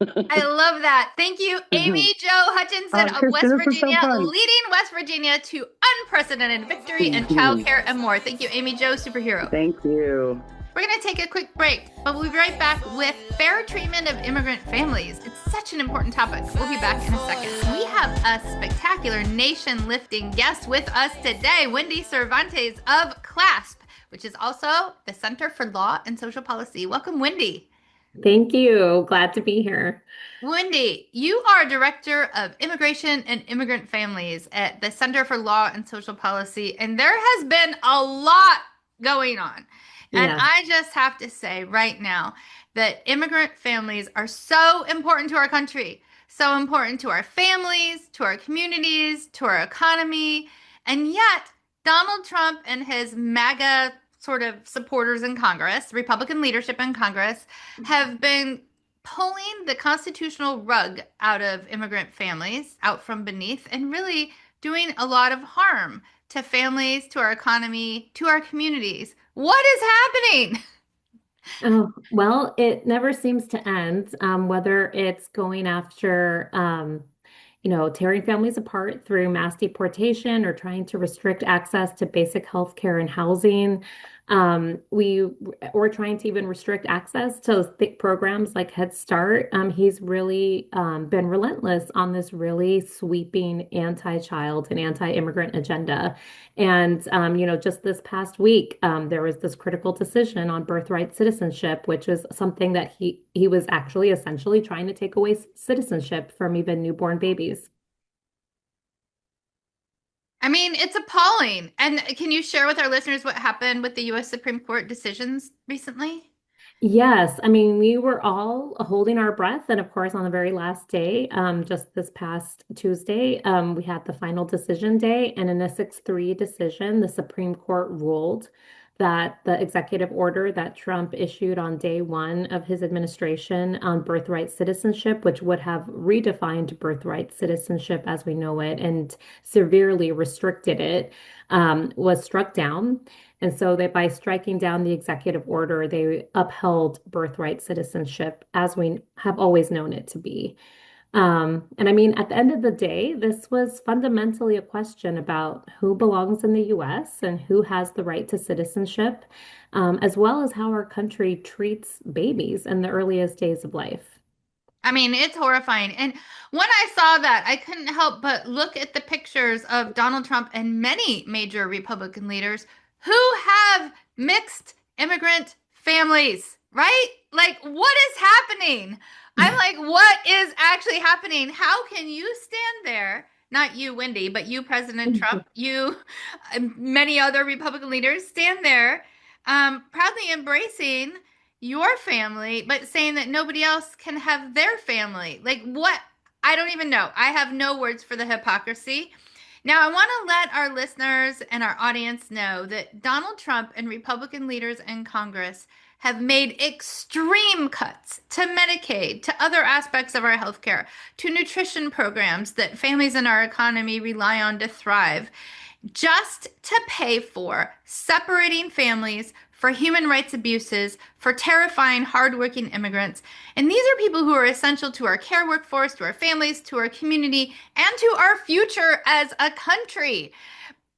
I love that. Thank you, Amy Jo Hutchinson of
Kristen,
West
this was so
Virginia,
fun.
leading West Virginia to unprecedented victory in childcare and more. Thank you, Amy Jo, superhero.
Thank you.
We're going to take a quick break, but we'll be right back with fair treatment of immigrant families. It's such an important topic. We'll be back in a second. We have a spectacular nation-lifting guest with us today, Wendy Cervantes of CLASP, which is also the Center for Law and Social Policy. Welcome, Wendy.
Thank you. Glad to be here.
Wendy, you are Director of Immigration and Immigrant Families at the Center for Law and Social Policy, and there has been a lot going on. And
Yeah.
I just have to say right now that immigrant families are so important to our country, so important to our families, to our communities, to our economy. And yet, Donald Trump and his MAGA sort of supporters in Congress, Republican leadership in Congress, have been pulling the constitutional rug out of immigrant families, out from beneath, and really doing a lot of harm to families, to our economy, to our communities. What is happening?
Oh, well, it never seems to end, whether it's going after, tearing families apart through mass deportation or trying to restrict access to basic health care and housing. Or trying to even restrict access to thick programs like Head Start. He's really been relentless on this really sweeping anti-child and anti-immigrant agenda. And just this past week, there was this critical decision on birthright citizenship, which is something that he was actually essentially trying to take away citizenship from even newborn babies.
I mean, it's appalling. And can you share with our listeners what happened with the US Supreme Court decisions recently?
Yes, I mean, we were all holding our breath. And of course, on the very last day, just this past Tuesday, we had the final decision day. And in a 6-3 decision, the Supreme Court ruled that the executive order that Trump issued on day one of his administration on birthright citizenship, which would have redefined birthright citizenship as we know it and severely restricted it, was struck down. And so that by striking down the executive order, they upheld birthright citizenship as we have always known it to be. And I mean, at the end of the day, this was fundamentally a question about who belongs in the US and who has the right to citizenship, as well as how our country treats babies in the earliest days of life.
I mean, it's horrifying. And when I saw that, I couldn't help but look at the pictures of Donald Trump and many major Republican leaders who have mixed immigrant families, right? Like, what is happening? I'm like, what is actually happening? How can you stand there? Not you, Wendy, but you, President Trump, you, many other Republican leaders stand there, proudly embracing your family, but saying that nobody else can have their family. Like, what? I don't even know. I have no words for the hypocrisy. Now, I want to let our listeners and our audience know that Donald Trump and Republican leaders in Congress have made extreme cuts to Medicaid, to other aspects of our healthcare, to nutrition programs that families in our economy rely on to thrive, just to pay for separating families, for human rights abuses, for terrifying, hardworking immigrants. And these are people who are essential to our care workforce, to our families, to our community, and to our future as a country.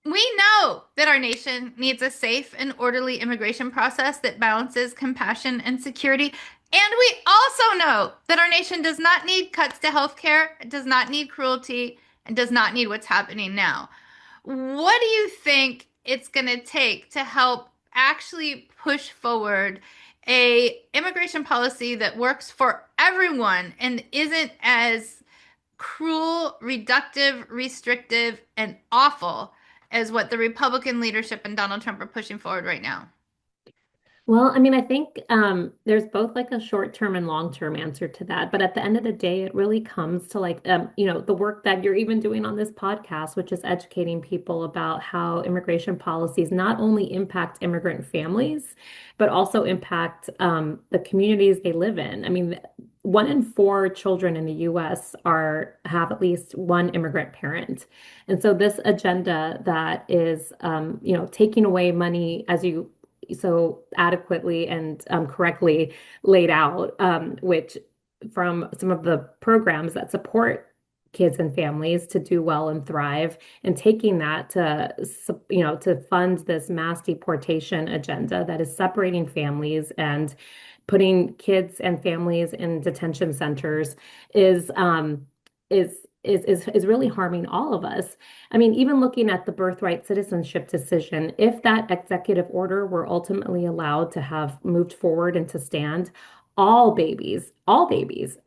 We know that our nation needs a safe and orderly immigration process that balances compassion and security. And we also know that our nation does not need cuts to healthcare, it does not need cruelty, and does not need what's happening now. What do you think it's going to take to help actually push forward a immigration policy that works for everyone and isn't as cruel, reductive, restrictive, and awful as what the Republican leadership and Donald Trump are pushing forward right now?
Well, I mean, I think there's both like a short-term and long-term answer to that. But at the end of the day, it really comes to like, the work that you're even doing on this podcast, which is educating people about how immigration policies not only impact immigrant families, but also impact the communities they live in. I mean, 1 in 4 children in the U.S. are have at least one immigrant parent. And so this agenda that is, taking away money as you so adequately and correctly laid out, which from some of the programs that support kids and families to do well and thrive, and taking that to fund this mass deportation agenda that is separating families and putting kids and families in detention centers is is is really harming all of us. I mean, even looking at the birthright citizenship decision, if that executive order were ultimately allowed to have moved forward and to stand, all babies,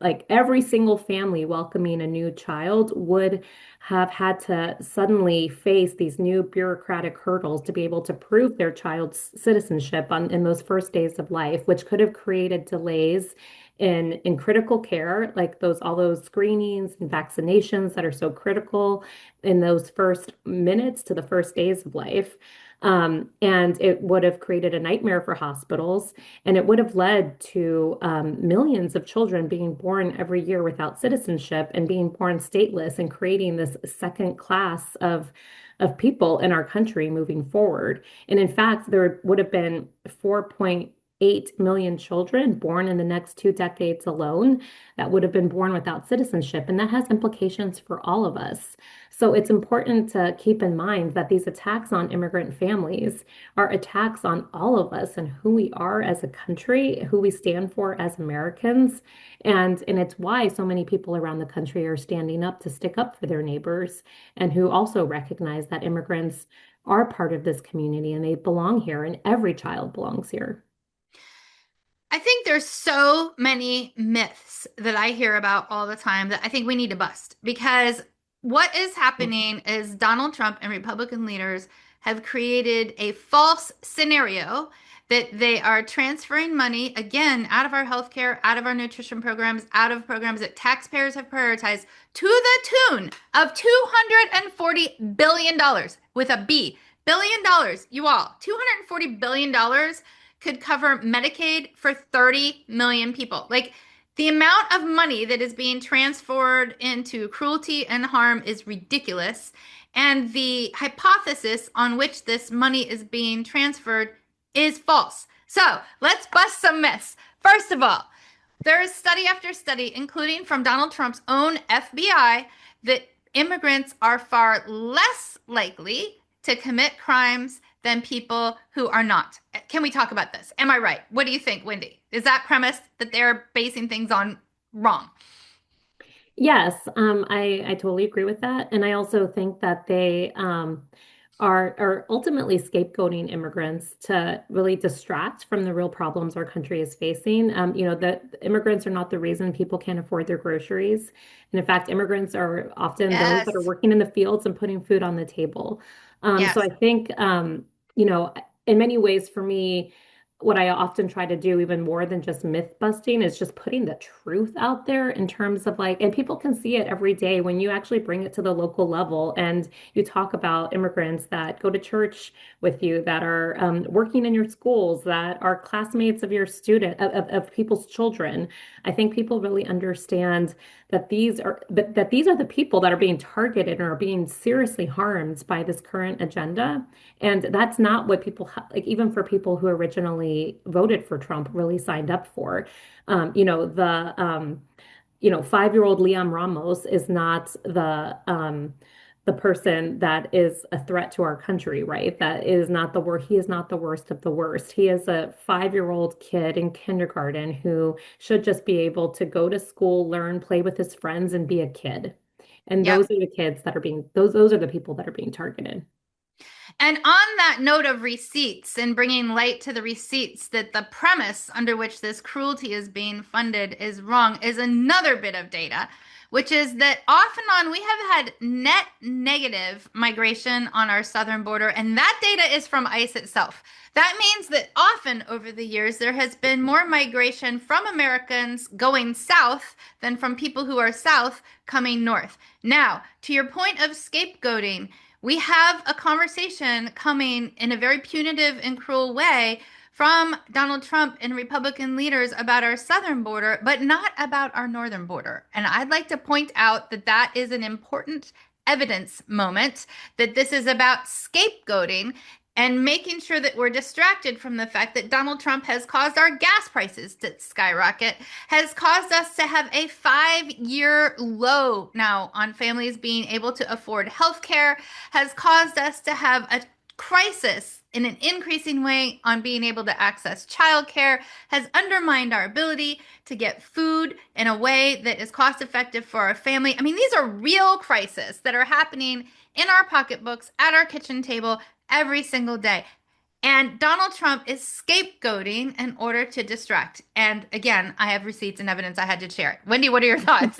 like every single family welcoming a new child would have had to suddenly face these new bureaucratic hurdles to be able to prove their child's citizenship in those first days of life, which could have created delays in critical care, like all those screenings and vaccinations that are so critical in those first minutes to the first days of life. And it would have created a nightmare for hospitals, and it would have led to millions of children being born every year without citizenship and being born stateless, and creating this second class of people in our country moving forward. And in fact, there would have been 8 million children born in the next 2 decades alone that would have been born without citizenship. And that has implications for all of us. So it's important to keep in mind that these attacks on immigrant families are attacks on all of us and who we are as a country, who we stand for as Americans. And it's why so many people around the country are standing up to stick up for their neighbors and who also recognize that immigrants are part of this community and they belong here, and every child belongs here.
I think there's so many myths that I hear about all the time that I think we need to bust, because what is happening is Donald Trump and Republican leaders have created a false scenario that they are transferring money again out of our healthcare, out of our nutrition programs, out of programs that taxpayers have prioritized to the tune of $240 billion with a B. Billion dollars, you all. $240 billion could cover Medicaid for 30 million people. Like, the amount of money that is being transferred into cruelty and harm is ridiculous. And the hypothesis on which this money is being transferred is false. So let's bust some myths. First of all, there is study after study, including from Donald Trump's own FBI, that immigrants are far less likely to commit crimes than people who are not. Can we talk about this? Am I right? What do you think, Wendy? Is that premise that they're basing things on wrong?
Yes, I totally agree with that. And I also think that they are ultimately scapegoating immigrants to really distract from the real problems our country is facing. That immigrants are not the reason people can't afford their groceries. And in fact, immigrants are often those that are
Yes.
working in the fields and putting food on the table. So
Yes.
I think, you know, in many ways for me, what I often try to do, even more than just myth busting, is just putting the truth out there in terms of like, and people can see it every day when you actually bring it to the local level and you talk about immigrants that go to church with you, that are working in your schools, that are classmates of your of people's children. I think people really understand that these are the people that are being targeted and are being seriously harmed by this current agenda. And that's not what people like, even for people who originally voted for Trump, really signed up for. The 5-year-old Liam Ramos is not the person that is a threat to our country, right? That is not the worst. He is not the worst of the worst. He is a 5-year-old kid in kindergarten who should just be able to go to school, learn, play with his friends, and be a kid. And
Yep.
those are the kids that are being those are the people that are being targeted.
And on that note of receipts and bringing light to the receipts that the premise under which this cruelty is being funded is wrong is another bit of data, which is that off and on we have had net negative migration on our southern border, and that data is from ICE itself. That means that often over the years there has been more migration from Americans going south than from people who are south coming north. Now, to your point of scapegoating, we have a conversation coming in a very punitive and cruel way from Donald Trump and Republican leaders about our southern border, but not about our northern border. And I'd like to point out that that is an important evidence moment, that this is about scapegoating and making sure that we're distracted from the fact that Donald Trump has caused our gas prices to skyrocket, has caused us to have a 5-year low now on families being able to afford health care, has caused us to have a crisis in an increasing way on being able to access childcare, has undermined our ability to get food in a way that is cost effective for our family. I mean, these are real crises that are happening in our pocketbooks, at our kitchen table, every single day. And Donald Trump is scapegoating in order to distract. And again, I have receipts and evidence. I had to share it. Wendy, what are your thoughts?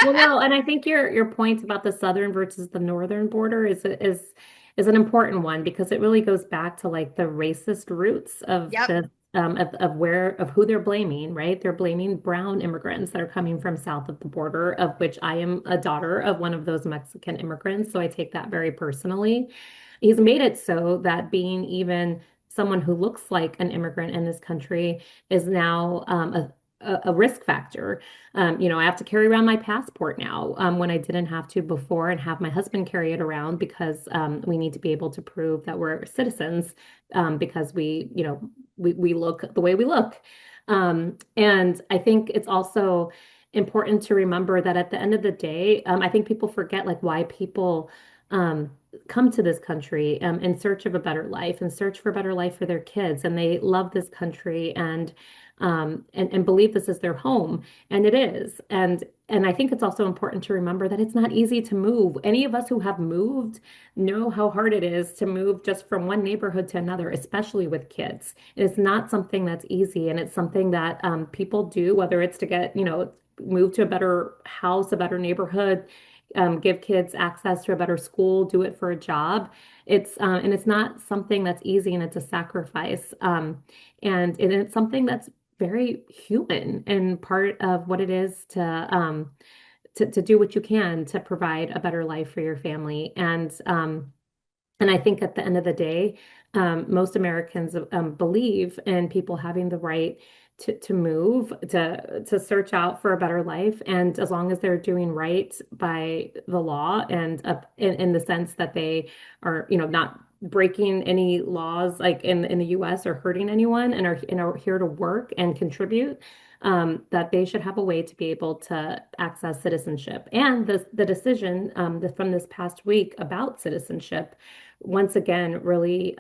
Well, no, and I think your point about the southern versus the northern border is an important one because it really goes back to like the racist roots of
Yep.
the of who they're blaming, right? They're blaming brown immigrants that are coming from south of the border, of which I am a daughter of one of those Mexican immigrants, so I take that very personally. He's made it so that being even someone who looks like an immigrant in this country is now a risk factor. I have to carry around my passport now when I didn't have to before, and have my husband carry it around because we need to be able to prove that we're citizens because we we look the way we look. And I think it's also important to remember that at the end of the day, I think people forget like why people um, come to this country in search of a better life and search for a better life for their kids, and they love this country and believe this is their home, and it is. And I think it's also important to remember that it's not easy to move. Any of us who have moved know how hard it is to move just from one neighborhood to another, especially with kids. It's not something that's easy, and it's something that people do, whether it's to get, move to a better house, a better neighborhood, give kids access to a better school, do it for a job. And it's not something that's easy, and it's a sacrifice. And it's something that's very human and part of what it is to do what you can to provide a better life for your family. And I think at the end of the day, most Americans believe in people having the right to move, to search out for a better life, and as long as they're doing right by the law and in the sense that they are, not breaking any laws like in the U.S. or hurting anyone, and are here to work and contribute. That they should have a way to be able to access citizenship. And the decision from this past week about citizenship, once again, really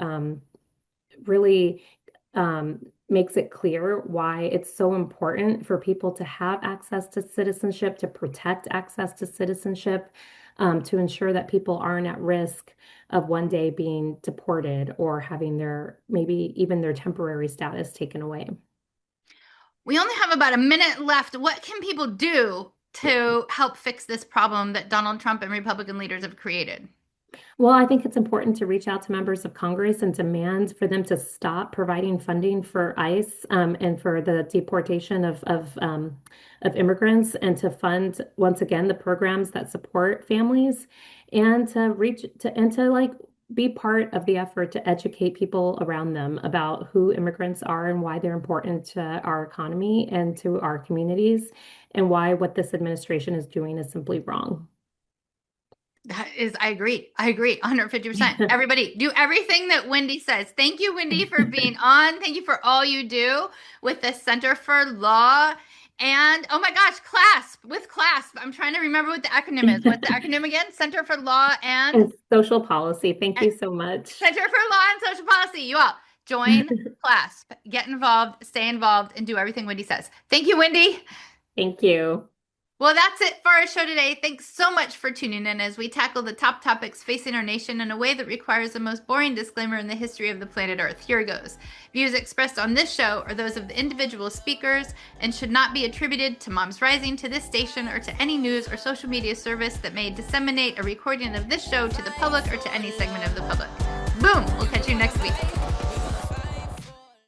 makes it clear why it's so important for people to have access to citizenship, to protect access to citizenship, to ensure that people aren't at risk of one day being deported or having maybe even their temporary status taken away.
We only have about a minute left. What can people do to help fix this problem that Donald Trump and Republican leaders have created?
Well, I think it's important to reach out to members of Congress and demand for them to stop providing funding for ICE and for the deportation of immigrants, and to fund once again the programs that support families, and to like be part of the effort to educate people around them about who immigrants are and why they're important to our economy and to our communities, and why what this administration is doing is simply wrong.
I agree 150%. Everybody do everything that Wendy says. Thank you, Wendy, for being on. Thank you for all you do with the Center for Law. And oh my gosh, CLASP. I'm trying to remember what the acronym is. What's the acronym again? Center for Law and
Social Policy. Thank you so much.
Center for Law and Social Policy. You all join CLASP, get involved, stay involved, and do everything Wendy says. Thank you, Wendy.
Thank you.
Well, that's it for our show today. Thanks so much for tuning in as we tackle the top topics facing our nation in a way that requires the most boring disclaimer in the history of the planet Earth. Here it goes. Views expressed on this show are those of the individual speakers and should not be attributed to Moms Rising, to this station, or to any news or social media service that may disseminate a recording of this show to the public or to any segment of the public. Boom! We'll catch you next week.